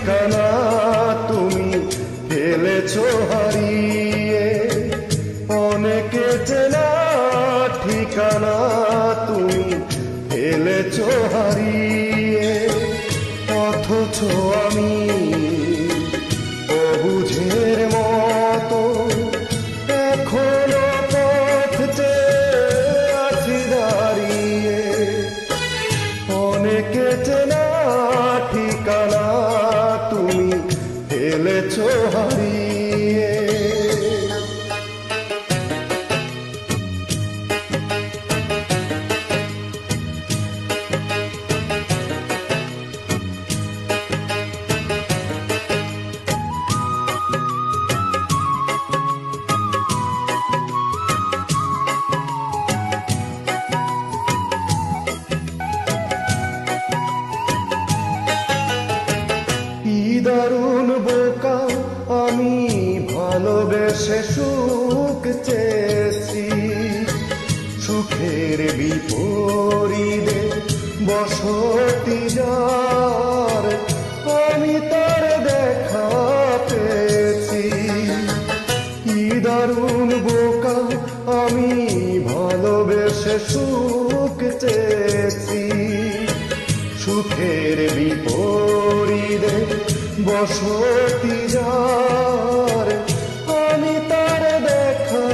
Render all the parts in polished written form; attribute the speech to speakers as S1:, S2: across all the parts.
S1: ঠিকানা তুমি ফেলেছো হারিয়ে, অনেকে চেনা ঠিকানা তুমি ফেলেছো হারিয়ে। অথচ আমি অবুঝের মতো এখনো পথ চেয়ে আছি দাঁড়িয়ে। অনেকে চেনা ঠিকানা তুমি ফেলেছো হারিয়ে। দারুণ বোকা আমি ভালোবেসে সুখ চেয়েছি, সুখের বিপরীতে বসতি যার আমি তার দেখা পেয়েছি। কি দারুণ বোকা আমি ভালোবেসে সুখ চেয়েছি, সুখের বিপরীতে বসতি যার আমি তার দেখা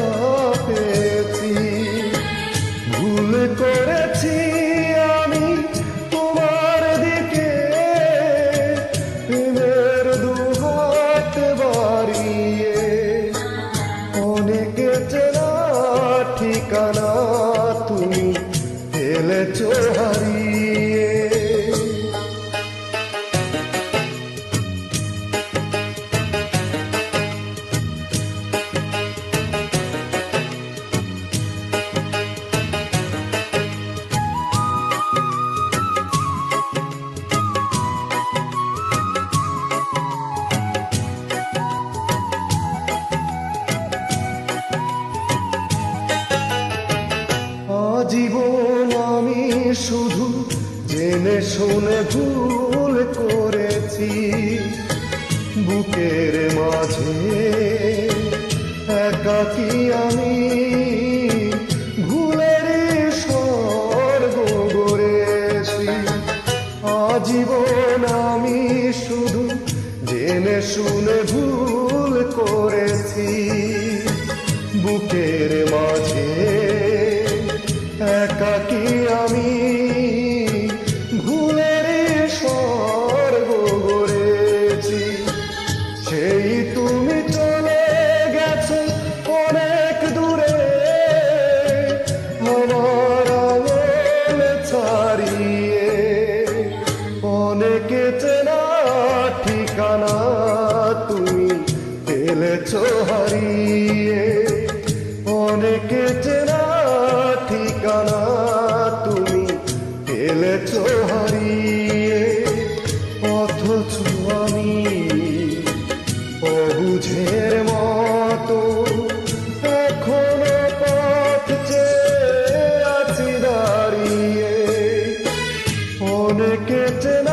S1: পেয়েছি। ভুল করেছি আমি তোমার দিকে প্রেমের দুহাত বাড়িয়ে। অনেকে চেনা ঠিকানা তুমি ফেলেছো হারিয়ে। জীবন আমি শুধু জেনে শুনে ভুল করেছি, বুকের মাঝে একাকী আমি ভুলের স্বর্গ গড়েছি। আজীবন আমি শুধু জেনে শুনে ভুল করেছি, বুকের মাঝে একাকী আমি ভুলের স্বর্গ গড়েছি। সেই তুমি চলে গেছো অনেক দূরে আমার আঙুল ছাড়িয়ে। অনেকে চেনা ঠিকানা তুমি ফেলেছো হারিয়ে। অনেকে চেনা ঠিকানা তুমি ফেলেছো হারিয়ে। অথচ আমি অবুঝের মতো এখনো পথ চেয়ে আছি দাঁড়িয়ে। অনেকে চেনা